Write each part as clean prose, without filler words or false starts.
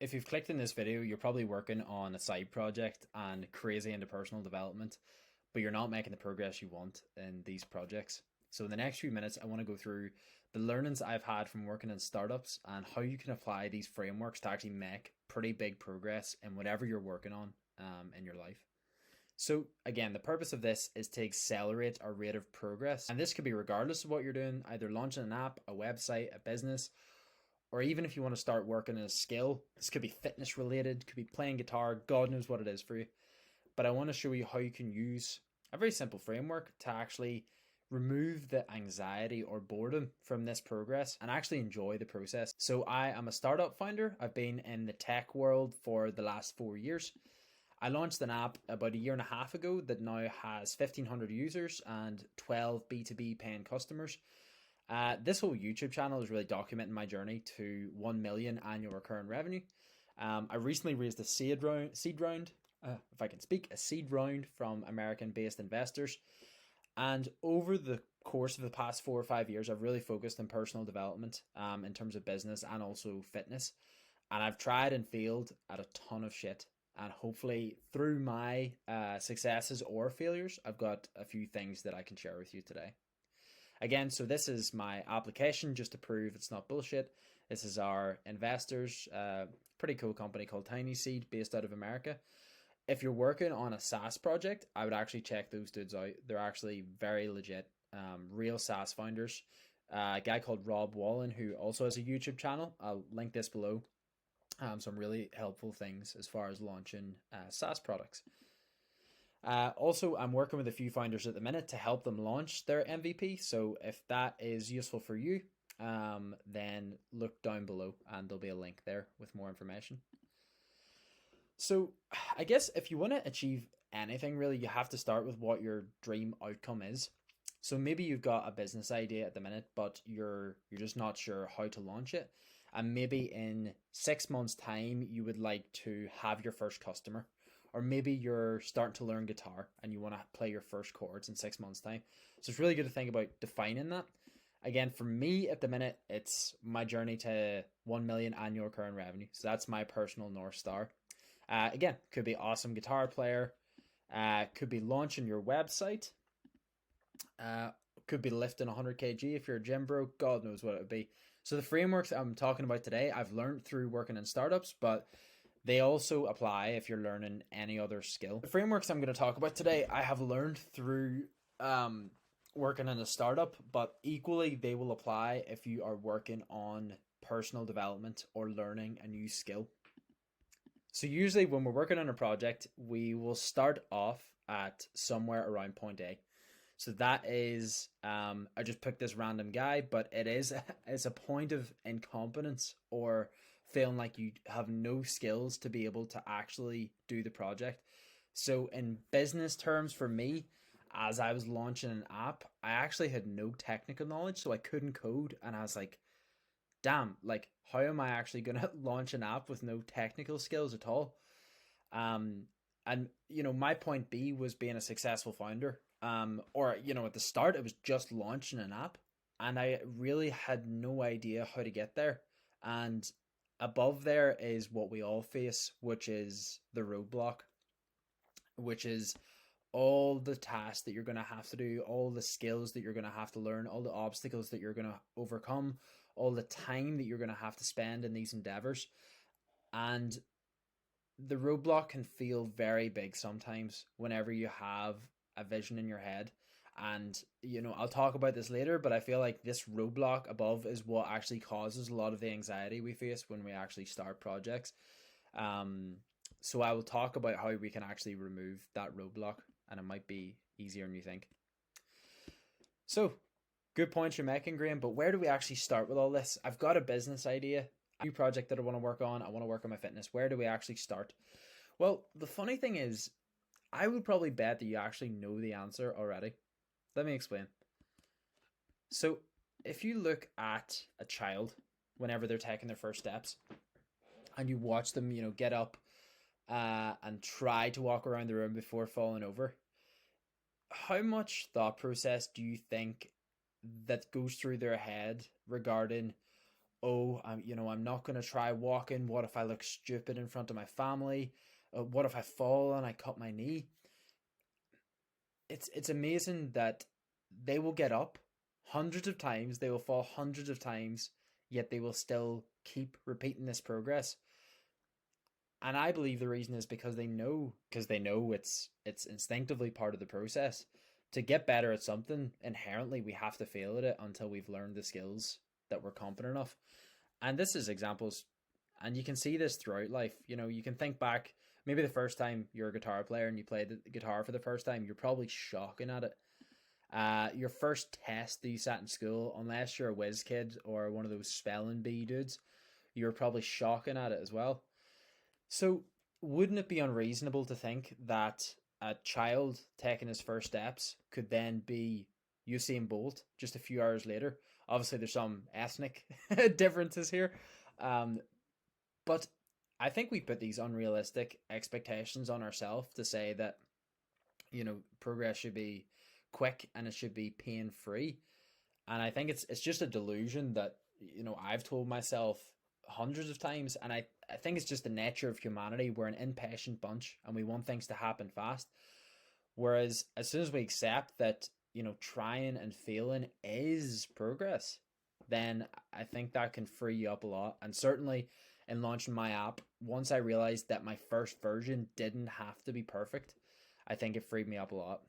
If you've clicked in this video, you're probably working on a side project and crazy into personal development, but you're not making the progress you want in these projects. So in the next few minutes, I want to go through the learnings I've had from working in startups and how you can apply these frameworks to actually make pretty big progress in whatever you're working on in your life. So again, the purpose of this is to accelerate our rate of progress. And this could be regardless of what you're doing, either launching an app, a website, a business, or even if you want to start working in a skill. This could be fitness related, could be playing guitar, God knows what it is for you. But I want to show you how you can use a very simple framework to actually remove the anxiety or boredom from this progress and actually enjoy the process. So I am a startup founder. I've been in the tech world for the last 4 years. I launched an app about a year and a half ago that now has 1,500 users and 12 B2B paying customers. This whole YouTube channel is really documenting my journey to 1 million annual recurring revenue. I recently raised a seed round, if I can speak, a seed round from American-based investors. And over the course of the past 4 or 5 years, I've really focused on personal development in terms of business and also fitness. And I've tried and failed at a ton of shit. And hopefully through my successes or failures, I've got a few things that I can share with you today. Again, so this is my application just to prove it's not bullshit. This is our investors, pretty cool company called Tiny Seed based out of America. If you're working on a SaaS project, I would actually check those dudes out. They're actually very legit, real SaaS founders. A guy called Rob Wallen, who also has a YouTube channel. I'll link this below. Some really helpful things as far as launching SaaS products. Also, I'm working with a few founders at the minute to help them launch their MVP. So if that is useful for you, then look down below and there'll be a link there with more information. So I guess if you want to achieve anything really, you have to start with what your dream outcome is. So maybe you've got a business idea at the minute, but you're just not sure how to launch it. And maybe in 6 months' time, you would like to have your first customer. Or maybe you're starting to learn guitar and you want to play your first chords in 6 months' time. So it's really good to think about defining that. Again, for me at the minute, it's my journey to 1 million annual recurring revenue. So that's my personal North Star. Again, could be awesome guitar player, could be launching your website, could be lifting 100 kg if you're a gym bro, God knows what it would be. So the frameworks I'm talking about today, I've learned through working in startups, but they also apply if you're learning any other skill. The frameworks I'm going to talk about today, I have learned through working in a startup, but equally they will apply if you are working on personal development or learning a new skill. So usually when we're working on a project, we will start off at somewhere around point A. So that is, I just picked this random guy, but it's a point of incompetence or feeling like you have no skills to be able to actually do the project. So in business terms for me, as I was launching an app, I actually had no technical knowledge, so I couldn't code. And I was like, damn, like, how am I actually going to launch an app with no technical skills at all? And, my point B was being a successful founder. At the start, it was just launching an app. And I really had no idea how to get there. And above there is what we all face, which is the roadblock, which is all the tasks that you're going to have to do, all the skills that you're going to have to learn, all the obstacles that you're going to overcome, all the time that you're going to have to spend in these endeavors. And the roadblock can feel very big sometimes whenever you have a vision in your head. And, I'll talk about this later, but I feel like this roadblock above is what actually causes a lot of the anxiety we face when we actually start projects. So I will talk about how we can actually remove that roadblock, and it might be easier than you think. So, good points you're making, Graham, but where do we actually start with all this? I've got a business idea, a new project that I want to work on. I want to work on my fitness. Where do we actually start? Well, the funny thing is, I would probably bet that you actually know the answer already. Let me explain. So, if you look at a child whenever they're taking their first steps, and you watch them, get up and try to walk around the room before falling over, how much thought process do you think that goes through their head regarding, oh, I'm not going to try walking. What if I look stupid in front of my family? What if I fall and I cut my knee? It's amazing that they will get up hundreds of times, they will fall hundreds of times, yet they will still keep repeating this progress. And I believe the reason is because they know it's instinctively part of the process. To get better at something, inherently we have to fail at it until we've learned the skills that we're competent enough. And this is examples, and you can see this throughout life. You can think back, maybe the first time you're a guitar player and you play the guitar for the first time, you're probably shocking at it. Your first test that you sat in school, unless you're a whiz kid or one of those spelling bee dudes, you're probably shocking at it as well. So, wouldn't it be unreasonable to think that a child taking his first steps could then be Usain Bolt just a few hours later? Obviously, there's some ethnic differences here, um, but I think we put these unrealistic expectations on ourselves to say that progress should be quick and it should be pain free. And I think it's just a delusion that I've told myself hundreds of times, and I think it's just the nature of humanity. We're an impatient bunch and we want things to happen fast. Whereas as soon as we accept that trying and failing is progress, then I think that can free you up a lot. And certainly in launching my app, once I realized that my first version didn't have to be perfect, I think it freed me up a lot.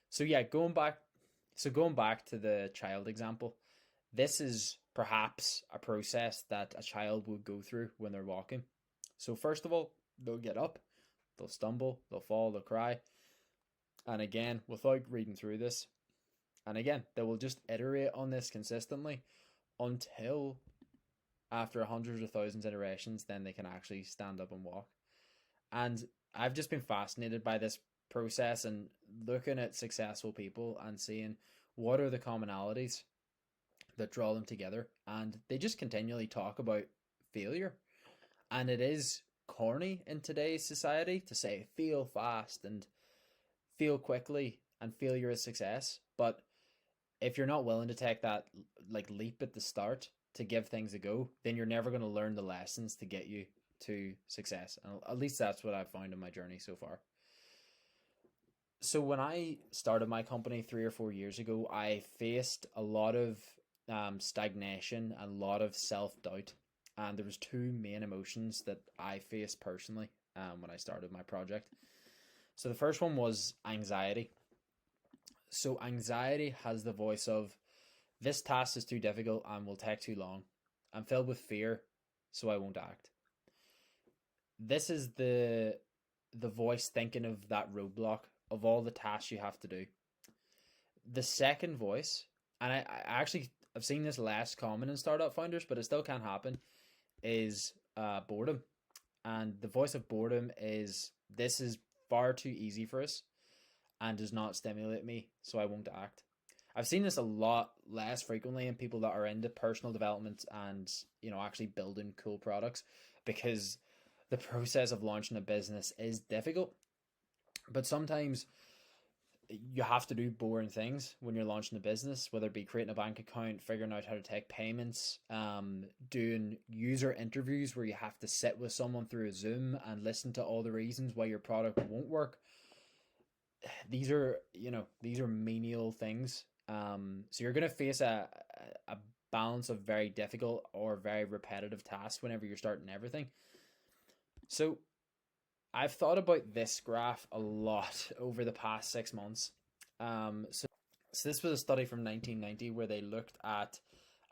So yeah, going back to the child example, this is perhaps a process that a child would go through when they're walking. So first of all, they'll get up, they'll stumble, they'll fall, they'll cry. And again, without reading through this, and again, they will just iterate on this consistently until after hundreds of thousands of iterations, then they can actually stand up and walk. And I've just been fascinated by this process and looking at successful people and seeing what are the commonalities that draw them together. And they just continually talk about failure. And it is corny in today's society to say fail fast and fail quickly and failure is success. But if you're not willing to take that like leap at the start to give things a go, then you're never going to learn the lessons to get you to success. And at least that's what I've found in my journey so far. So when I started my company 3 or 4 years ago, I faced a lot of stagnation, a lot of self-doubt, and there was two main emotions that I faced personally when I started my project. So the first one was anxiety. So anxiety has the voice of, this task is too difficult and will take too long. I'm filled with fear, so I won't act. This is the voice thinking of that roadblock of all the tasks you have to do. The second voice, and I actually I've seen this less common in startup founders, but it still can happen, is boredom. And the voice of boredom is, this is far too easy for us and does not stimulate me, so I won't act. I've seen this a lot less frequently in people that are into personal development and actually building cool products, because the process of launching a business is difficult. But sometimes you have to do boring things when you're launching a business, whether it be creating a bank account, figuring out how to take payments, doing user interviews where you have to sit with someone through a Zoom and listen to all the reasons why your product won't work. These are menial things. So you're going to face a balance of very difficult or very repetitive tasks whenever you're starting everything. So I've thought about this graph a lot over the past 6 months. So this was a study from 1990 where they looked at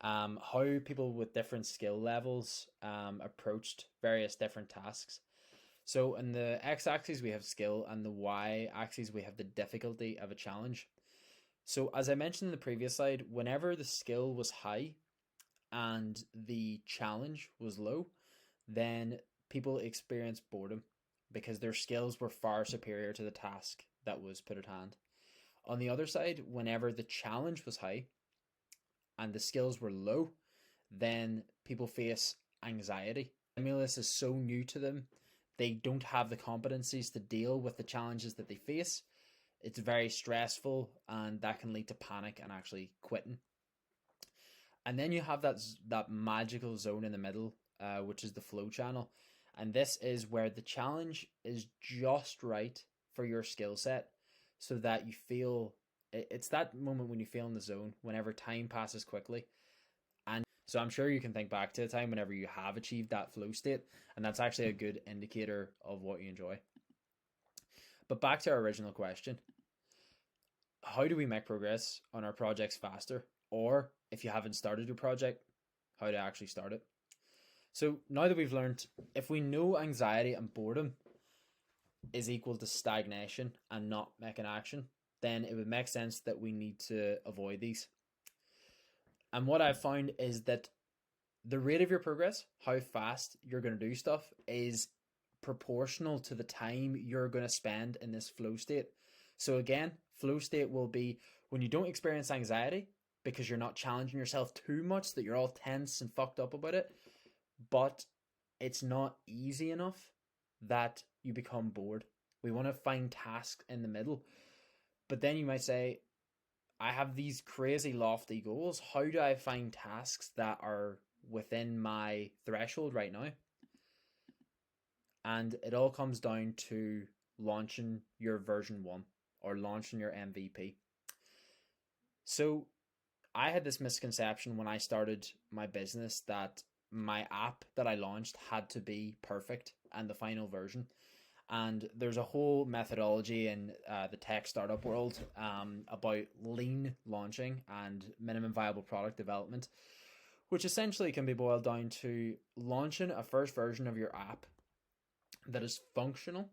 how people with different skill levels approached various different tasks. So in the x-axis we have skill, and the y-axis we have the difficulty of a challenge. So as I mentioned in the previous slide, whenever the skill was high and the challenge was low, then people experienced boredom because their skills were far superior to the task that was put at hand. On the other side, whenever the challenge was high and the skills were low, then people face anxiety. Stimulus is so new to them, they don't have the competencies to deal with the challenges that they face. It's very stressful, and that can lead to panic and actually quitting. And then you have that magical zone in the middle, which is the flow channel. And this is where the challenge is just right for your skill set, so that you feel it's that moment when you feel in the zone, whenever time passes quickly. And so I'm sure you can think back to a time whenever you have achieved that flow state, and that's actually a good indicator of what you enjoy. But back to our original question, how do we make progress on our projects faster? Or if you haven't started your project, how to actually start it. So now that we've learned, if we know anxiety and boredom is equal to stagnation and not making action, then it would make sense that we need to avoid these. And what I've found is that the rate of your progress, how fast you're going to do stuff, is proportional to the time you're going to spend in this flow state. So again, flow state will be when you don't experience anxiety because you're not challenging yourself too much, that you're all tense and fucked up about it, but it's not easy enough that you become bored. We want to find tasks in the middle. But then you might say, I have these crazy lofty goals. How do I find tasks that are within my threshold right now? And it all comes down to launching your version 1 or launching your MVP. So I had this misconception when I started my business that my app that I launched had to be perfect and the final version. And there's a whole methodology in the tech startup world about lean launching and minimum viable product development, which essentially can be boiled down to launching a first version of your app that is functional,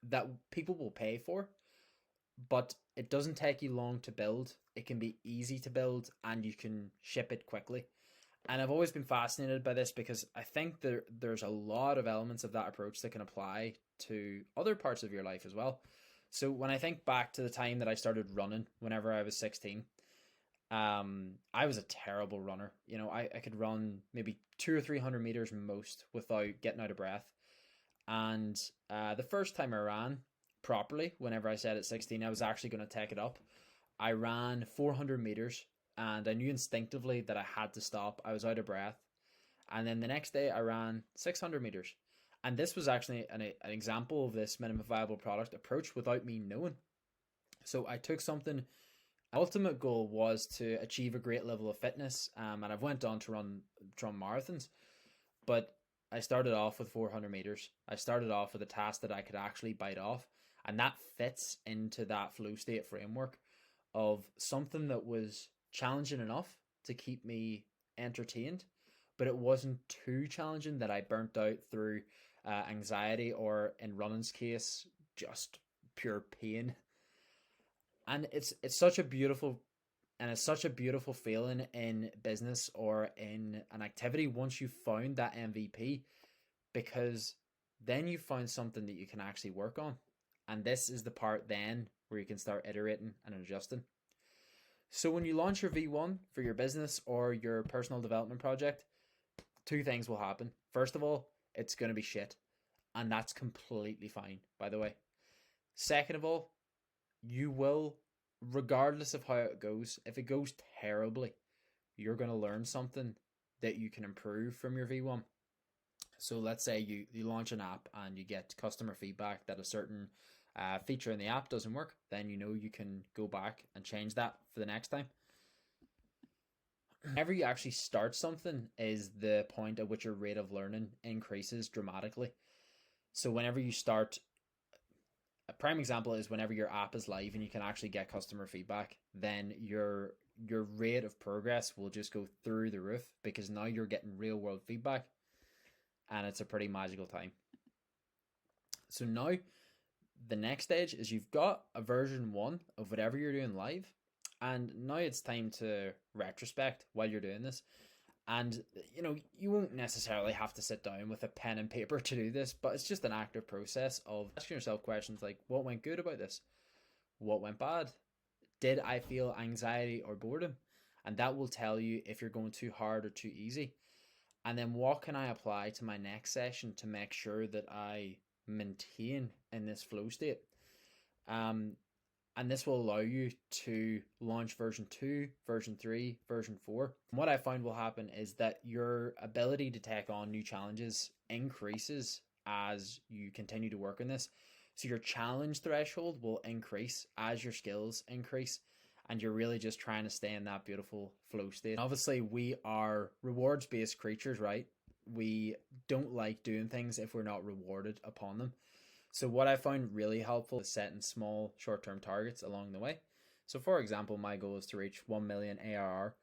that people will pay for, but it doesn't take you long to build. It can be easy to build and you can ship it quickly. And I've always been fascinated by this because I think there's a lot of elements of that approach that can apply to other parts of your life as well. So when I think back to the time that I started running, whenever I was 16, I was a terrible runner. I could run maybe 200 or 300 meters most without getting out of breath. And the first time I ran properly, whenever I said at 16, I was actually going to take it up. I ran 400 meters and I knew instinctively that I had to stop. I was out of breath. And then the next day I ran 600 meters. And this was actually an example of this minimum viable product approach without me knowing. So I took something, ultimate goal was to achieve a great level of fitness. And I've went on to run marathons. But I started off with 400 meters. I started off with a task that I could actually bite off. And that fits into that flow state framework of something that was challenging enough to keep me entertained, but it wasn't too challenging that I burnt out through anxiety, or in running's case, just pure pain. And it's such a beautiful feeling in business or in an activity once you've found that MVP, because then you found something that you can actually work on. And this is the part then where you can start iterating and adjusting. So when you launch your V1 for your business or your personal development project, two things will happen. First of all, it's going to be shit. And that's completely fine, by the way. Second of all, you will, regardless of how it goes, if it goes terribly, you're going to learn something that you can improve from your V1. So let's say you launch an app and you get customer feedback that a certain feature in the app doesn't work, then you can go back and change that for the next time. Whenever you actually start something is the point at which your rate of learning increases dramatically. So whenever you start, a prime example is whenever your app is live and you can actually get customer feedback, then your rate of progress will just go through the roof, because now you're getting real world feedback and it's a pretty magical time. So now the next stage is you've got a version 1 of whatever you're doing live, and now it's time to retrospect while you're doing this. And you won't necessarily have to sit down with a pen and paper to do this, but it's just an active process of asking yourself questions like, what went good about this? What went bad? Did I feel anxiety or boredom? And that will tell you if you're going too hard or too easy. And then what can I apply to my next session to make sure that I maintain in this flow state? And And this will allow you to launch version 2, version 3, version 4. And what I found will happen is that your ability to take on new challenges increases as you continue to work on this. So your challenge threshold will increase as your skills increase, and you're really just trying to stay in that beautiful flow state. Obviously, we are rewards based creatures, right? We don't like doing things if we're not rewarded upon them. So what I found really helpful is setting small short-term targets along the way. So for example, my goal is to reach 1 million ARR.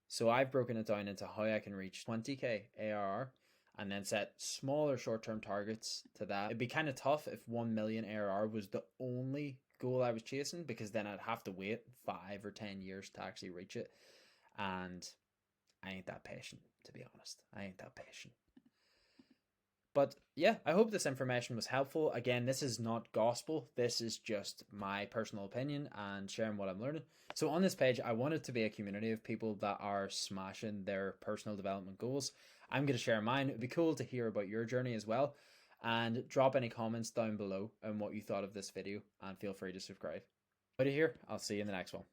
So I've broken it down into how I can reach 20k ARR and then set smaller short-term targets to that. It'd be kind of tough if 1 million ARR was the only goal I was chasing, because then I'd have to wait 5 or 10 years to actually reach it. And I ain't that patient, to be honest. I ain't that patient. But yeah, I hope this information was helpful. Again, this is not gospel. This is just my personal opinion and sharing what I'm learning. So on this page, I want it to be a community of people that are smashing their personal development goals. I'm going to share mine. It'd be cool to hear about your journey as well. And drop any comments down below on what you thought of this video, and feel free to subscribe. Out of here, I'll see you in the next one.